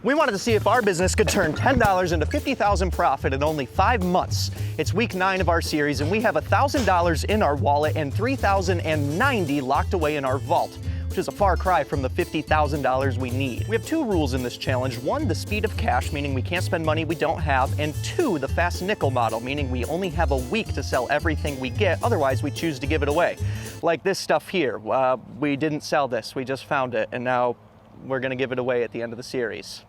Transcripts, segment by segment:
We wanted to see if our business could turn $10 into $50,000 profit in only 5 months. It's week 9 of our series, and we have $1,000 in our wallet and $3,090 locked away in our vault, which is a far cry from the $50,000 we need. We have 2 rules in this challenge. 1, the speed of cash, meaning we can't spend money we don't have, and 2, the fast nickel model, meaning we only have a week to sell everything we get, otherwise we choose to give it away. Like this stuff here, we didn't sell this, we just found it, and now we're gonna give it away at the end of the series.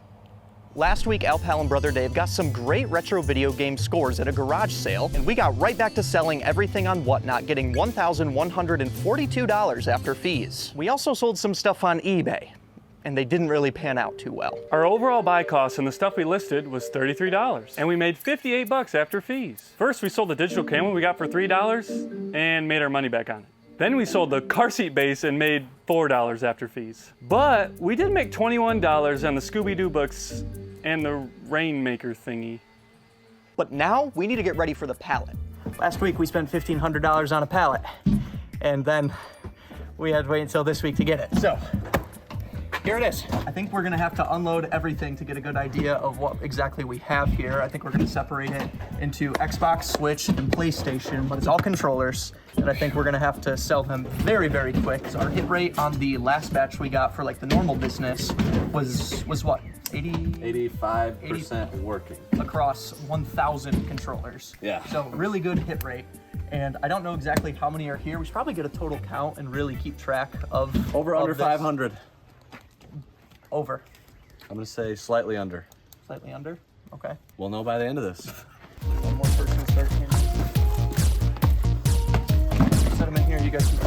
Last week, Al Pal and Brother Dave got some great retro video game scores at a garage sale, and we got right back to selling everything on Whatnot, getting $1,142 after fees. We also sold some stuff on eBay, and they didn't really pan out too well. Our overall buy cost and the stuff we listed was $33, and we made $58 after fees. First, we sold the digital camera we got for $3 and made our money back on it. Then we sold the car seat base and made $4 after fees. But we did make $21 on the Scooby-Doo books and the Rainmaker thingy. But now we need to get ready for the pallet. Last week we spent $1,500 on a pallet, and then we had to wait until this week to get it. So here it is. I think we're gonna have to unload everything to get a good idea of what exactly we have here. I think we're gonna separate it into Xbox, Switch, and PlayStation, but it's all controllers. And I think we're gonna have to sell them very, very quick. So our hit rate on the last batch we got for like the normal business was what? 85% working. Across 1,000 controllers. Yeah. So really good hit rate. And I don't know exactly how many are here. We should probably get a total count and really keep track of Under 500. Over. I'm gonna say slightly under. Slightly under? Okay. We'll know by the end of this. One more person start here. Set them in here, you guys can.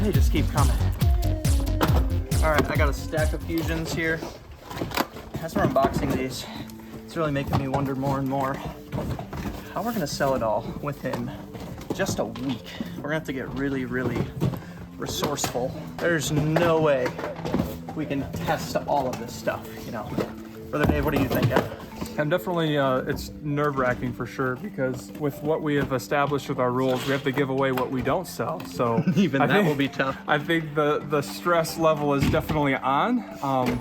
They just keep coming. All right, I got a stack of Fusions here. As we're unboxing these, it's really making me wonder more and more how we're gonna sell it all within just a week. We're gonna have to get really, really resourceful. There's no way we can test all of this stuff, you know. Brother Dave, what are you thinking? I'm definitely, it's nerve-wracking for sure, because with what we have established with our rules, we have to give away what we don't sell. So Even that will be tough. I think the stress level is definitely on,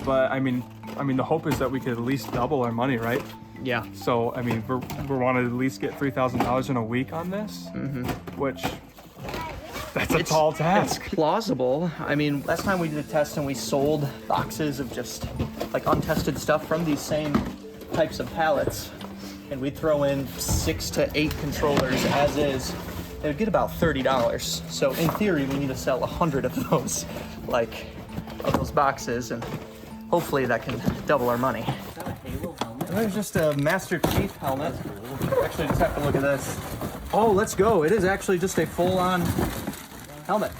but I mean, the hope is that we could at least double our money, right? Yeah. So I mean, we want to at least get $3,000 in a week on this, which that's a tall task. It's plausible. I mean, last time we did a test and we sold boxes of just like untested stuff from these same types of pallets, and we'd throw in 6 to 8 controllers as is. It would get about $30. So in theory, we need to sell 100 of those, of those boxes, and hopefully that can double our money. Is that a Halo helmet? And there's just a Master Chief helmet. Actually, just have to look at this. Oh, let's go. It is actually just a full-on helmet.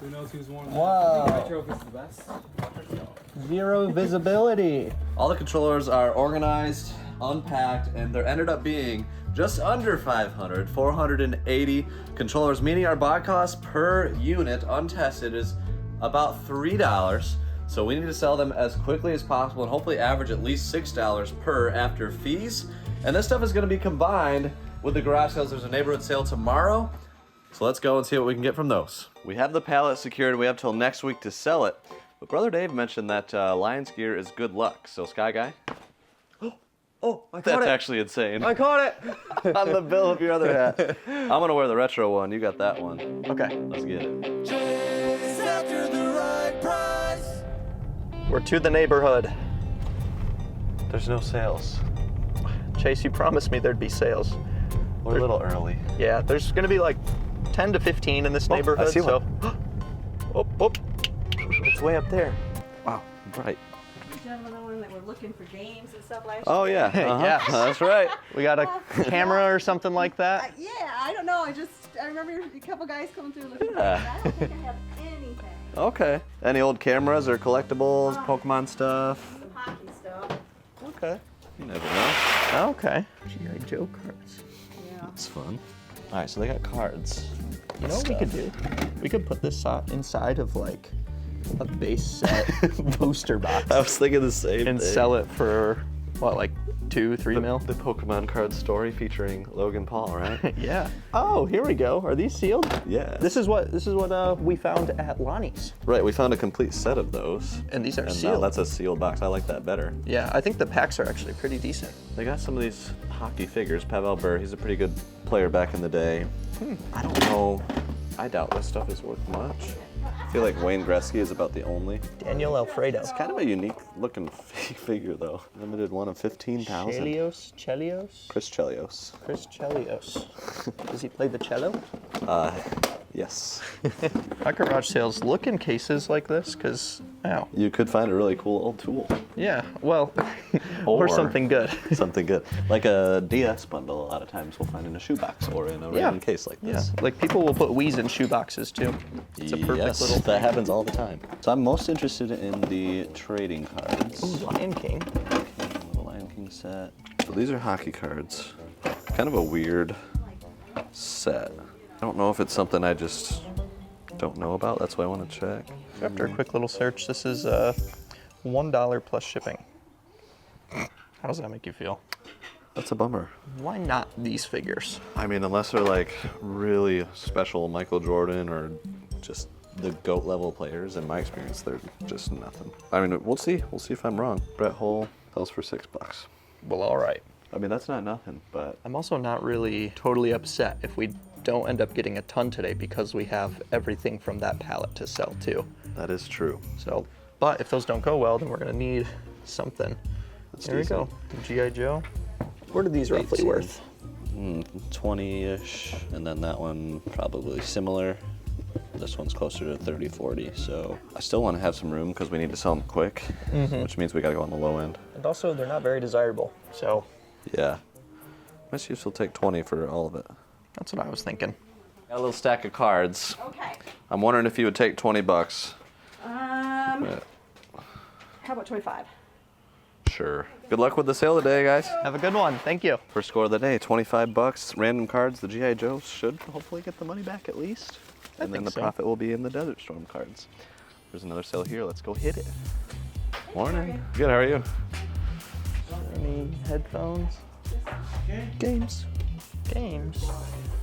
Who knows who's won? Wow. Retro is the best. 0 visibility. All the controllers are organized, unpacked, and there ended up being just under 500, 480 controllers, meaning our buy cost per unit untested is about $3. So we need to sell them as quickly as possible and hopefully average at least $6 per after fees. And this stuff is gonna be combined with the garage sales. There's a neighborhood sale tomorrow. So let's go and see what we can get from those. We have the pallet secured. We have till next week to sell it. But Brother Dave mentioned that Lions gear is good luck. So Sky Guy, Oh, I caught that's it. actually insane. I caught it. On the bill of your other hat. I'm gonna wear the retro one. You got that one. Okay. Let's get it. Chase after the right price. We're to the neighborhood. There's no sales. Chase, you promised me there'd be sales. We're a little early. Yeah, there's gonna be like 10 to 15 in this neighborhood. I see so. one. Oh, it's way up there. Wow, bright. Gentlemen, the one that were looking for games and stuff like that. Oh yeah, Yes. That's right. We got a camera or something like that. Yeah, I don't know. I remember a couple guys coming through looking for Yeah. games. I don't think I have anything. Okay. Any old cameras or collectibles, Pokemon stuff? Some hockey stuff. Okay. You never know. Okay. G.I. Joe cards. Yeah. That's fun. All right, so they got cards. You know what we could do? We could put this inside of like a base set booster box I was thinking the same and thing. sell it for, what, like 2-3 mil? The Pokemon card story featuring Logan Paul, right? Yeah. Oh, here we go. Are these sealed? Yeah. This is what we found at Lonnie's. Right, we found a complete set of those. And these are And now sealed. that's a sealed box. I like that better. Yeah, I think the packs are actually pretty decent. They got some of these hockey figures. Pavel Bure, he's a pretty good player back in the day. I don't know. I doubt this stuff is worth much. I feel like Wayne Gretzky is about the only. Daniel Alfredo. It's kind of a unique looking figure though. Limited one of 15,000. Chelios? Chris Chelios. Chris Chelios. Does he play the cello? Yes. My garage sales look in cases like this because, wow. You could find a really cool old tool. Yeah, well, or something good. Something good. Like a DS bundle, a lot of times we'll find in a shoebox or in a random case like Yeah, this. like people will put Wii's in shoe boxes too. It's a perfect Yes, little that thing. happens all the time. So I'm most interested in the trading cards. Ooh, Lion King. Little Lion King set. So these are hockey cards. Kind of a weird set. I don't know if it's something I just don't know about. That's why I want to check. After a quick little search, this is $1 plus shipping. How does that make you feel? That's a bummer. Why not these figures? I mean, unless they're like really special Michael Jordan or just the GOAT level players, in my experience, they're just nothing. I mean, we'll see. We'll see if I'm wrong. Brett Hull sells for $6. Well, all right. I mean, that's not nothing, but I'm also not really totally upset if we don't end up getting a ton today because we have everything from that pallet to sell too. that is true. So, but if those don't go well, then we're gonna need something. That's There we go. G.I. Joe. What are these roughly 18. worth? 20-ish, and then that one probably similar. This one's closer to 30, 40, so I still want to have some room because we need to sell them quick, which means we got to go on the low end. And also, they're not very desirable. So Yeah. Let's see if she'll take 20 for all of it. that's what I was thinking. Got a little stack of cards. Okay. I'm wondering if you would take 20 bucks. How about 25? Sure. Good luck with the sale today, guys. Have a good one. Thank you. First score of the day, 25 bucks. Random cards. The G.I. Joe should hopefully get the money back at least. And then think the so. profit will be in the Desert Storm cards. There's another sale here. Let's go hit it. Morning. Good, how are you? Any headphones? Games. Games.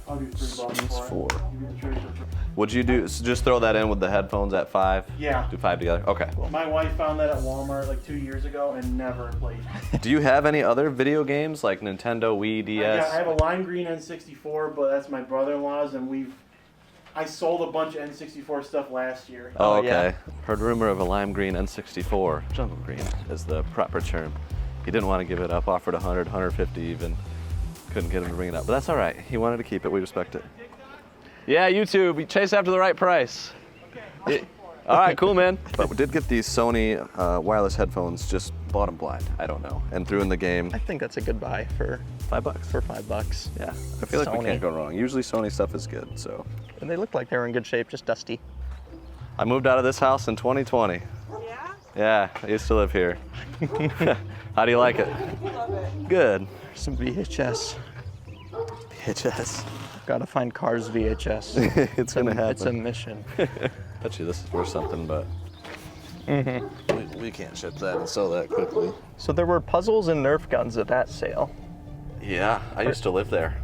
I'll do $3 It's for it. 4. You get the trade for Would you do, so just throw that in with the headphones at 5? Yeah. Do 5 together? Okay. My wife found that at Walmart like 2 years ago and never played. Do you have any other video games like Nintendo, Wii, DS? I have a lime green N64, but that's my brother-in-law's, and I sold a bunch of N64 stuff last year. Oh, Oh, okay. yeah. Heard rumor of a lime green N64. Jungle green is the proper term. He didn't want to give it up, offered 100, 150 even. Couldn't get him to bring it up, but that's all right. He wanted to keep it, we respect it. Yeah, YouTube, we chase after the right price. Yeah. All right, cool, man. But we did get these Sony wireless headphones, just bought them blind, I don't know, and threw in the game. I think that's a good buy for $5. $5. Yeah, I feel like we Sony. can't go wrong. Usually Sony stuff is good, so. And they look like they were in good shape, just dusty. I moved out of this house in 2020. Yeah? Yeah, I used to live here. How do you like it? Love it. Good. Some VHS. VHS. Gotta find Cars VHS. It's gonna happen. It's a mission. Bet you this is worth something, but we can't ship that and sell that quickly. So there were puzzles and Nerf guns at that sale. Yeah, I used to live there.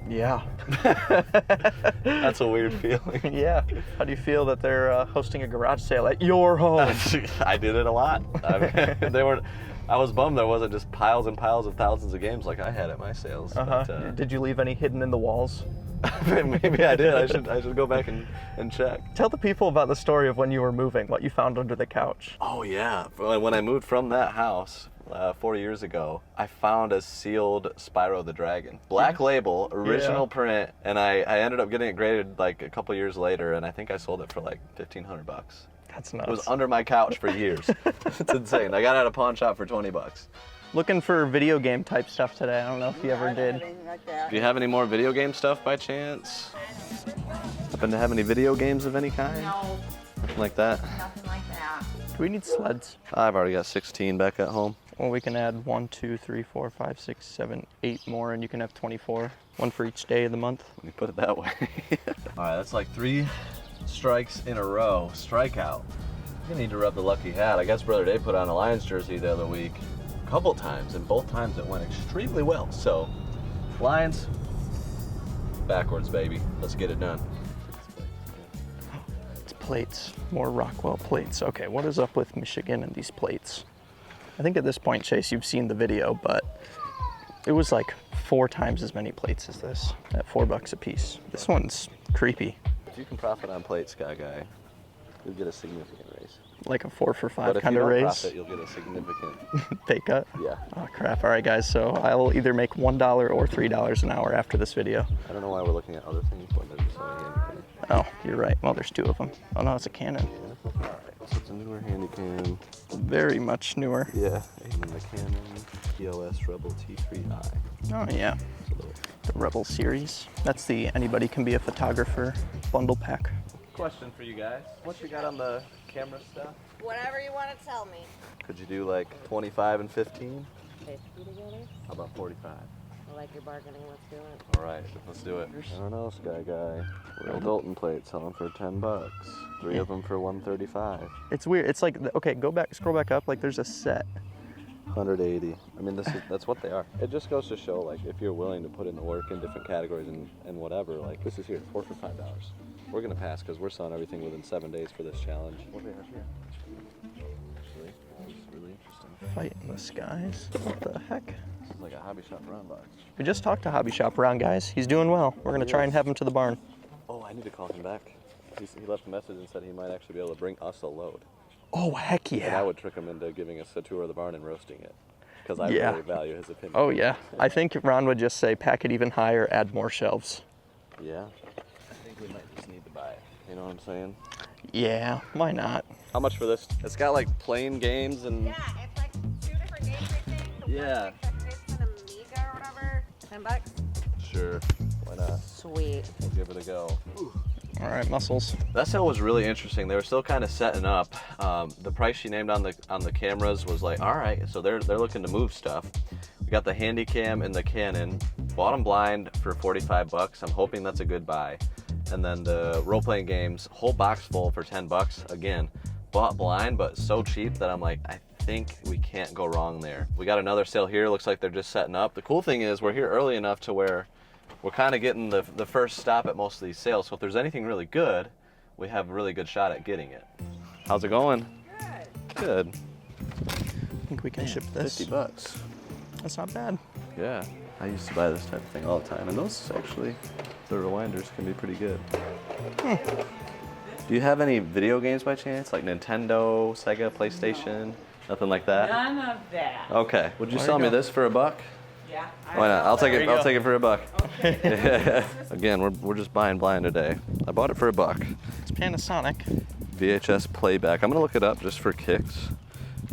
Yeah. That's a weird feeling. Yeah. How do you feel that they're hosting a garage sale at your home? I did it a lot. I mean, I was bummed there wasn't just piles and piles of thousands of games like I had at my sales. But, Did you leave any hidden in the walls? maybe I did. I should go back and check. Tell the people about the story of when you were moving, what you found under the couch. Oh yeah, when I moved from that house 4 years ago, I found a sealed Spyro the Dragon, black label, original print, and I ended up getting it graded like a couple years later, and I think I sold it for like $1,500. That's nuts. It was under my couch for years. It's insane. I got it at a pawn shop for $20. Looking for video game type stuff today. I don't know if you ever did. Anything like that. Do you have any more video game stuff by chance? Happen to have any video games of any kind? No, Nothing like that? nothing like that. Do we need sleds? I've already got 16 back at home. Well, we can add 1, 2, 3, 4, 5, 6, 7, 8 more, and you can have 24. One for each day of the month. When you put it that way. All right, that's like 3 strikes in a row. Strikeout. You need to rub the lucky hat. I guess Brother Dave put on a Lions jersey the other week a couple times, and both times it went extremely well. So, Lions, backwards, baby. Let's get it done. It's plates, more Rockwell plates. Okay, what is up with Michigan and these plates? I think at this point, Chase, you've seen the video, but it was like 4 times as many plates as this at $4 a piece. This one's creepy. If you can profit on plates, guy, you'll get a significant raise. Like a 4 for $5 But kind of raise. Profit, you'll get a significant pay cut. Yeah. Oh crap! All right, guys. So I will either make $1 or $3 an hour after this video. I don't know why we're looking at other things when there's so many handy cams. Oh, you're right. Well, there's 2 of them. Oh no, it's a Canon. All right, so it's a newer handy cam. Very much newer. Yeah, and then the Canon EOS Rebel T3i. Oh yeah. The Rebel series. That's the anybody can be a photographer bundle pack. Question for you guys. What you got on the camera stuff? Whatever you want to tell me. Could you do like 25 and 15? 50 together? How about 45? I like your bargaining. Let's do it. All right, let's do it. I don't know, Sky Guy. Real Dalton plate selling for $10. 3 of them for $135. It's weird. It's like, okay, scroll back up. Like there's a set. 180. I mean, that's what they are. It just goes to show, like, if you're willing to put in the work in different categories and whatever, like this is here, 4 for $5. We're gonna pass because we're selling everything within 7 days for this challenge. What do we have here? Actually, that was really interesting. Fight in the skies. What the heck? This is like a Hobby Shop Brown box. We just talked to Hobby Shop Ron, guys. He's doing well. We're gonna try and have him to the barn. Oh, I need to call him back. He left a message and said he might actually be able to bring us a load. Oh heck And I yeah! would trick him into giving us a tour of the barn and roasting it. Because I Yeah. really value his opinion. Oh yeah. I think Ron would just say pack it even higher, add more shelves. Yeah. I think we might just need to buy it. You know what I'm saying? Yeah, why not? How much for this? It's got like plain games and... Yeah, it's like 2 different games, I think. The Yeah. one that's an Amiga or whatever. $10. Sure. Why not? Sweet. We'll give it a go. All right, muscles. That sale was really interesting. They were still kind of setting up. The price she named on the cameras was like, all right, so they're looking to move stuff. We got the Handycam and the Canon. Bought them blind for $45. I'm hoping that's a good buy. And then the role-playing games, whole box full for $10. Again, bought blind, but so cheap that I'm like, I think we can't go wrong there. We got another sale here. Looks like they're just setting up. The cool thing is we're here early enough to where we're kind of getting the first stop at most of these sales. So if there's anything really good, we have a really good shot at getting it. How's it going? Good. Good. I think we can ship this. $50. That's not bad. Yeah. I used to buy this type of thing all the time, and those actually, the rewinders can be pretty good. Do you have any video games by chance, like Nintendo, Sega, PlayStation, nothing like that? None of that. Okay. Would you sell me this for $1? Yeah. Why not? I'll take it. I'll take it for $1. Okay. Again, we're just buying blind today. I bought it for $1. It's Panasonic. VHS playback. I'm gonna look it up just for kicks,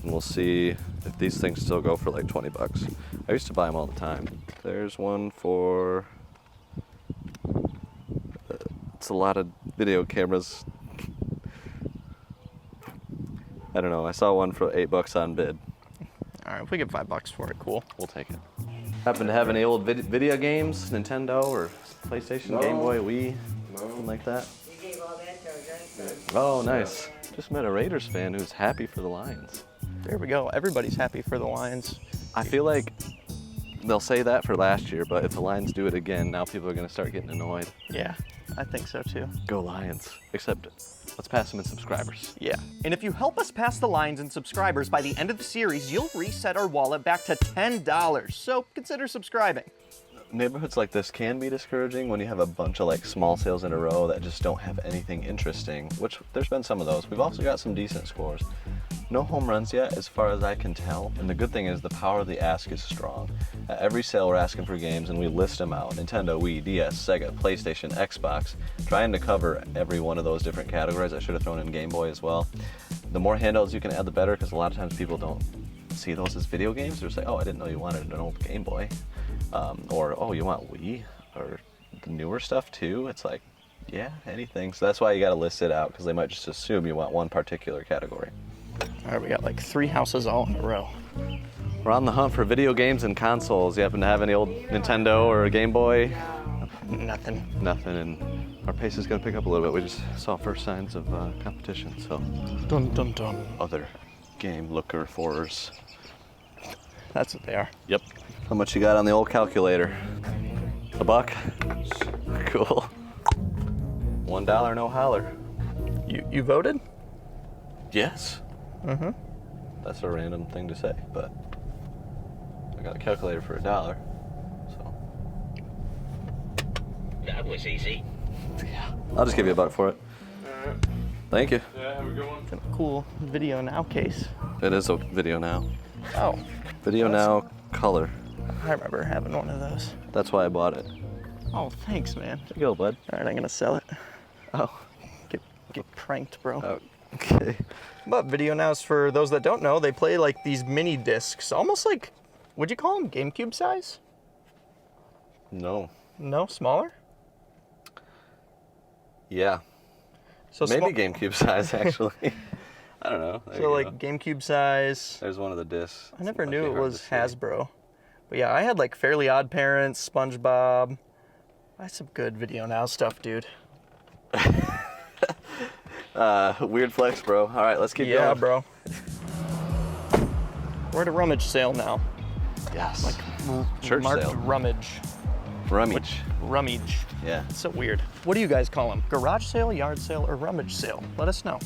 and we'll see if these things still go for like $20. I used to buy them all the time. There's one for. It's a lot of video cameras. I don't know. I saw one for $8 on bid. All right, if we get $5 for it, cool. We'll take it. Happen to have any old video games, Nintendo or PlayStation, Game Boy, Wii, something like that? You gave all that to our grandson. Oh, nice. Just met a Raiders fan who's happy for the Lions. There we go. Everybody's happy for the Lions. I feel like they'll say that for last year, but if the Lions do it again, now people are going to start getting annoyed. Yeah, I think so too. Go Lions. Except, let's pass them in subscribers. Yeah. And if you help us pass the lines in subscribers by the end of the series, you'll reset our wallet back to $10. So consider subscribing. Neighborhoods like this can be discouraging when you have a bunch of like small sales in a row that just don't have anything interesting, which there's been some of those. We've also got some decent scores. No home runs yet, as far as I can tell. And the good thing is the power of the ask is strong. At every sale, we're asking for games and we list them out. Nintendo, Wii, DS, Sega, PlayStation, Xbox, trying to cover every one of those different categories. I should have thrown in Game Boy as well. The more handhelds you can add, the better, because a lot of times people don't see those as video games. They're just like, oh, I didn't know you wanted an old Game Boy. Or, oh, you want Wii? Or the newer stuff too? It's like, yeah, anything. So that's why you got to list it out, because they might just assume you want one particular category. All right, we got like 3 houses all in a row. We're on the hunt for video games and consoles. You happen to have any old Nintendo or a Game Boy? Nothing. Nothing. And our pace is gonna pick up a little bit. We just saw first signs of competition, so. Dun dun dun. Other game looker forers. That's what they are. Yep. How much you got on the old calculator? $1? Cool. $1 no holler. You voted? Yes. Mm-hmm. That's a random thing to say, but I got a calculator for $1, so. That was easy. Yeah. I'll just give you $1 for it. All right. Thank you. Yeah, have a good one. Kind of cool video now case. It is a video now. Oh. Video now color. I remember having one of those. That's why I bought it. Oh, thanks, man. There you go, bud. All right, I'm gonna sell it. Oh. Get pranked, bro. Okay. But video nows, for those that don't know, they play like these mini discs, almost like, would you call them GameCube size? No. No, smaller? Yeah. So Maybe GameCube size, actually. I don't know. There So you like go. GameCube size. There's one of the discs. I never Might knew be it hard was to see. Hasbro. But yeah, I had like Fairly Odd Parents, SpongeBob. I had some good video now stuff, dude. Weird flex, bro. All right, let's keep Yeah, going. bro. We're at a rummage sale now. Yes. Like Church marked sale. rummage. Rummage. Rummage. Yeah. It's so weird. What do you guys call them? Garage sale, yard sale, or rummage sale? Let us know.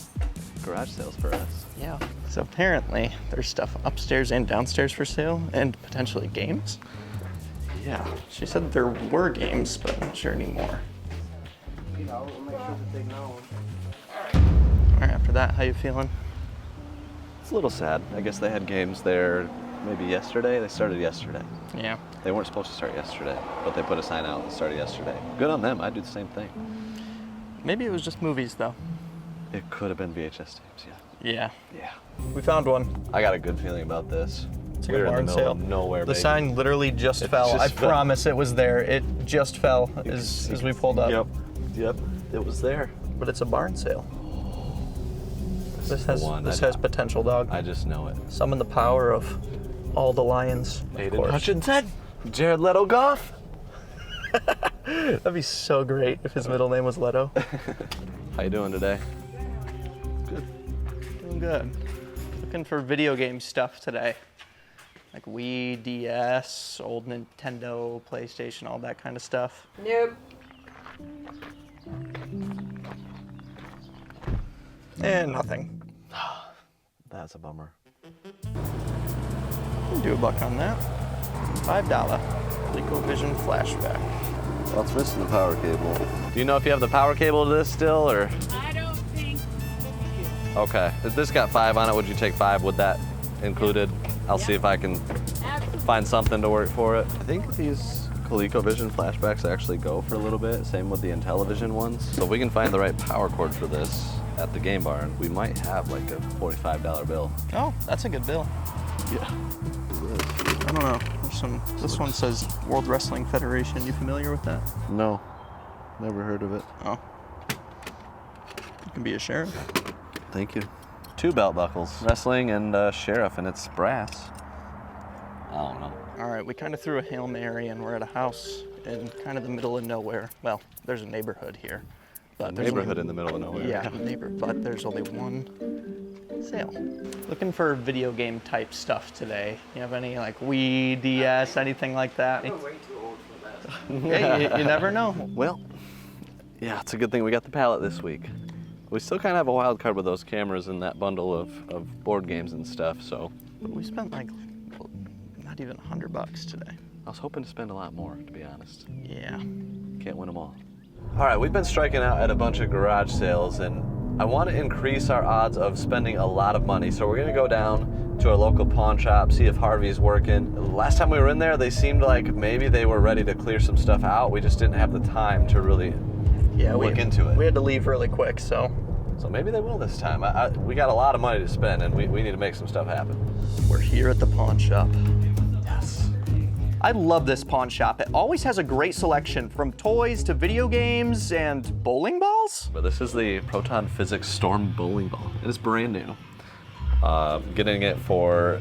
Garage sales for us. Yeah. So apparently there's stuff upstairs and downstairs for sale, and potentially games. Yeah. She said there were games, but I'm not sure anymore. You know, we'll make sure that they know. All right, after that, how you feeling? It's a little sad. I guess they had games there maybe yesterday. They started yesterday. Yeah. They weren't supposed to start yesterday, but they put a sign out and started yesterday. Good on them. I'd do the same thing. Maybe it was just movies, though. It could have been VHS tapes, yeah. Yeah. Yeah. We found one. I got a good feeling about this. It's like We're a in barn the middle sale. of nowhere, The baby. sign literally just fell. just I fell. promise it was there. It just fell as we pulled up. Yep. It was there. But it's a barn sale. This is the has one. this has potential, dog. I just know it. Summon the power of all the lions. Of Aiden course. Hutchinson. Jared Leto Goff. That'd be so great if his middle name was Leto. How you doing today? Doing good. Looking for video game stuff today. Like Wii, DS, old Nintendo, PlayStation, all that kind of stuff. Nope. And nothing. That's a bummer. Can do $1 on that. $5. ColecoVision flashback. Well, it's missing the power cable. Do you know if you have the power cable to this still, or? I don't think. Okay. If this got 5 on it, would you take 5 with that included? I'll see if I can find something to work for it. I think these ColecoVision flashbacks actually go for a little bit. Same with the Intellivision ones. So if we can find the right power cord for this at the game barn, we might have like a $45 bill. Oh, that's a good bill. Yeah. I don't know. There's some. This one says World Wrestling Federation. You familiar with that? No. Never heard of it. Oh. You can be a sheriff. Thank you. 2 belt buckles. Wrestling and sheriff, and it's brass. I don't know. All right, we kind of threw a Hail Mary and we're at a house in kind of the middle of nowhere. Well, there's a neighborhood here. But there's Neighborhood only, in the middle of nowhere. Yeah, but there's only one sale. Looking for video game type stuff today. You have any like Wii, DS, anything like that? I'm way too old for that. Hey, you never know. Well, yeah, it's a good thing we got the pallet this week. We still kind of have a wild card with those cameras and that bundle of board games and stuff, so. We spent like not even $100 today. I was hoping to spend a lot more, to be honest. Yeah. Can't win them all. All right, we've been striking out at a bunch of garage sales, and I want to increase our odds of spending a lot of money. So we're gonna go down to our local pawn shop, see if Harvey's working. Last time we were in there, they seemed like maybe they were ready to clear some stuff out. We just didn't have the time to really look into it. We had to leave really quick, so. So maybe they will this time. We got a lot of money to spend, and we need to make some stuff happen. We're here at the pawn shop. Yes. I love this pawn shop. It always has a great selection, from toys to video games and bowling balls. But this is the Proton Physics Storm Bowling Ball. It is brand new. Getting it for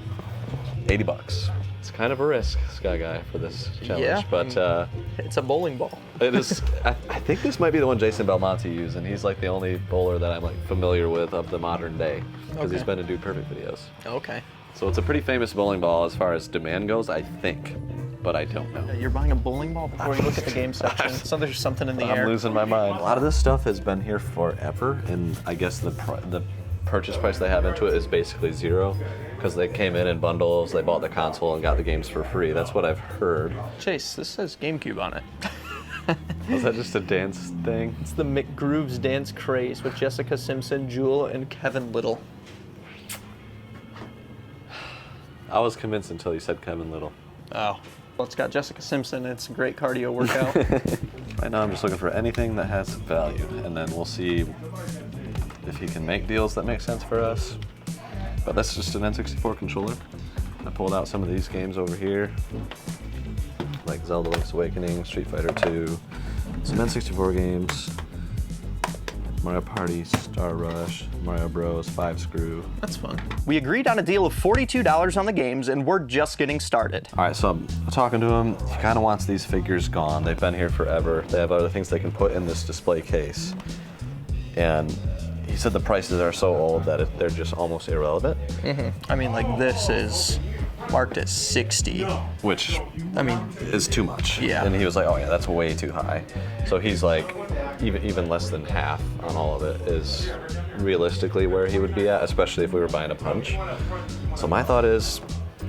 $80. It's kind of a risk, Sky Guy, for this challenge, Yeah. but It's a bowling ball. it is. I think this might be the one Jason Belmonte used, and he's like the only bowler that I'm like familiar with of the modern day, because he's Okay. been in Dude Perfect videos. Okay. So it's a pretty famous bowling ball as far as demand goes, I think, but I don't know. You're buying a bowling ball before you look at the game section. So there's something in the I'm air. losing my mind. A lot of this stuff has been here forever, and I guess the purchase price they have into it is basically zero, because they came in bundles, they bought the console and got the games for free. That's what I've heard. Chase, this says GameCube on it. Was that just a dance thing? It's the McGrooves Dance Craze with Jessica Simpson, Jewel, and Kevin Little. I was convinced until you said Kevin Little. Oh. Well, it's got Jessica Simpson. It's a great cardio workout. Right now I'm just looking for anything that has value, and then we'll see if he can make deals that make sense for us. But that's just an N64 controller. I pulled out some of these games over here, like Zelda Link's Awakening, Street Fighter 2, some N64 games, Mario Party, Star Rush, Mario Bros, 5 Screw. That's fun. We agreed on a deal of $42 on the games, and we're just getting started. All right, so I'm talking to him. He kind of wants these figures gone. They've been here forever. They have other things they can put in this display case. And he said the prices are so old that they're just almost irrelevant. I mean, like, this is marked at 60. Which I mean, is too much. Yeah. And he was like, oh yeah, that's way too high. So he's like, even less than half on all of it is realistically where he would be at, especially if we were buying a punch. So my thought is,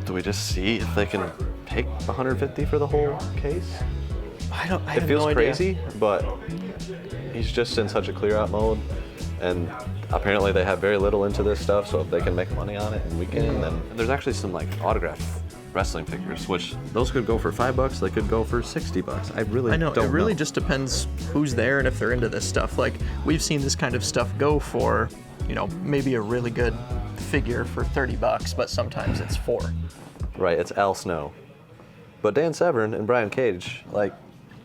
do we just see if they can take 150 for the whole case? I have It feels no idea. crazy, but he's just in such a clear out mode, and apparently they have very little into this stuff, so if they can make money on it and we can, then there's actually some like autograph wrestling figures, which those could go for $5, they could go for $60. I really I know, don't it really just depends who's there and if they're into this stuff. Like, we've seen this kind of stuff go for, you know, maybe a really good figure for $30, but sometimes it's $4. Right, it's Al Snow. But Dan Severn and Brian Cage, like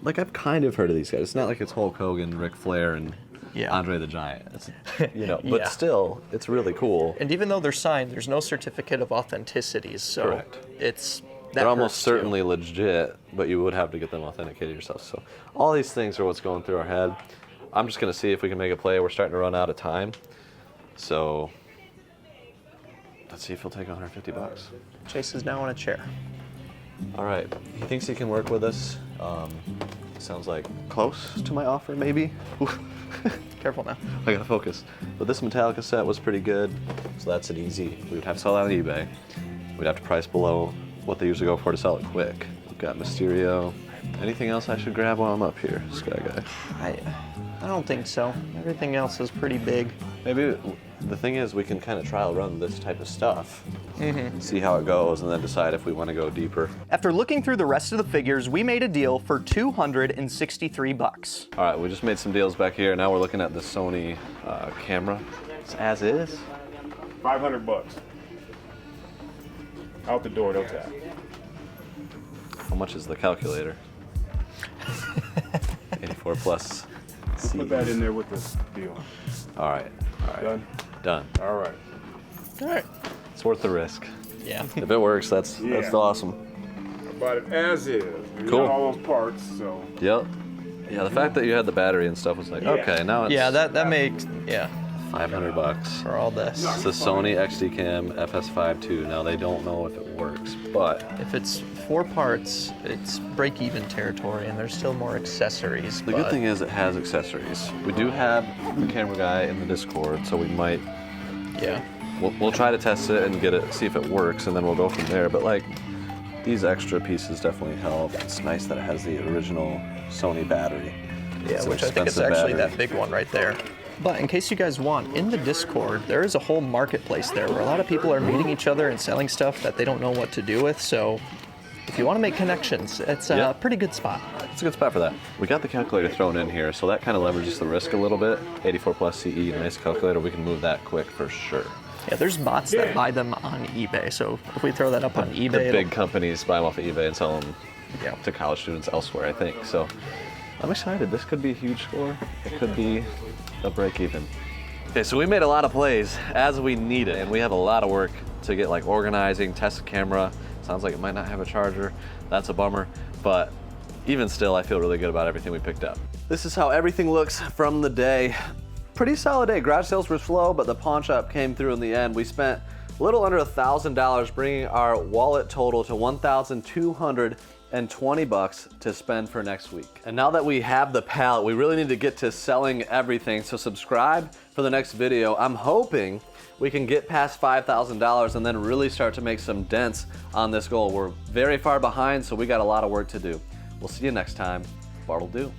I've kind of heard of these guys. It's not like it's Hulk Hogan, Ric Flair, and Yeah. Andre the Giant. It's, you know, but Yeah. still, it's really cool. And even though they're signed, there's no certificate of authenticity, so Correct. it's that They're almost hurts too. certainly legit, but you would have to get them authenticated yourself. So all these things are what's going through our head. I'm just going to see if we can make a play. We're starting to run out of time. So let's see if he'll take $150. Chase is now on a chair. All right. He thinks he can work with us. Sounds like close to my offer, maybe. Oof. Careful now. I gotta focus. But this Metallica set was pretty good, so that's an easy. We would have to sell it on eBay. We'd have to price below what they usually go for to sell it quick. We've got Mysterio. Anything else I should grab while I'm up here, Sky Guy? I don't think so. Everything else is pretty big. Maybe the thing is we can kind of trial run this type of stuff, see how it goes, and then decide if we want to go deeper. After looking through the rest of the figures, we made a deal for $263. All right, we just made some deals back here. Now we're looking at the Sony camera. It's as is. $500. Out the door, no tap. How much is the calculator? 84 plus. Put that in there with the deal. All right. Done? Done. All right. All right. It's worth the risk. Yeah. If it works, that's Yeah. awesome. I bought it as is. We Cool. got all those parts, so. Yep. Yeah, the fact that you had the battery and stuff was like, Yeah. okay, now it's Yeah, that makes, yeah, $500. for all this. It's the Sony XD Cam FS5 II. Now they don't know if it works, but If it's 4 parts, it's break-even territory, and there's still more accessories. the good thing is it has accessories. We do have the camera guy in the Discord, so we might yeah, we'll try to test it and get it, see if it works, and then we'll go from there. But like, these extra pieces definitely help. It's nice that it has the original Sony battery. yeah, It's an which I think is expensive actually battery. that big one right there. But in case you guys want, in the Discord, there is a whole marketplace there where a lot of people are meeting each other and selling stuff that they don't know what to do with. So if you want to make connections, it's a Yeah. pretty good spot. It's a good spot for that. We got the calculator thrown in here, so that kind of leverages the risk a little bit. 84 plus CE, nice calculator. We can move that quick for sure. Yeah, there's bots that buy them on eBay. So if we throw that up on eBay, The it'll- big companies buy them off of eBay and sell them Yeah. to college students elsewhere, I think. So I'm excited. This could be a huge score. It could be a break even. Okay, so we made a lot of plays as we needed, and we have a lot of work to get like organizing, test the camera. Sounds like it might not have a charger. That's a bummer, but even still, I feel really good about everything we picked up. This is how everything looks from the day. Pretty solid day. Garage sales were slow, but the pawn shop came through in the end. We spent a little under $1,000, bringing our wallet total to $1,220 to spend for next week. And now that we have the pallet, we really need to get to selling everything. So subscribe for the next video. I'm hoping we can get past $5,000 and then really start to make some dents on this goal. We're very far behind, so we got a lot of work to do. We'll see you next time. Bart'll do.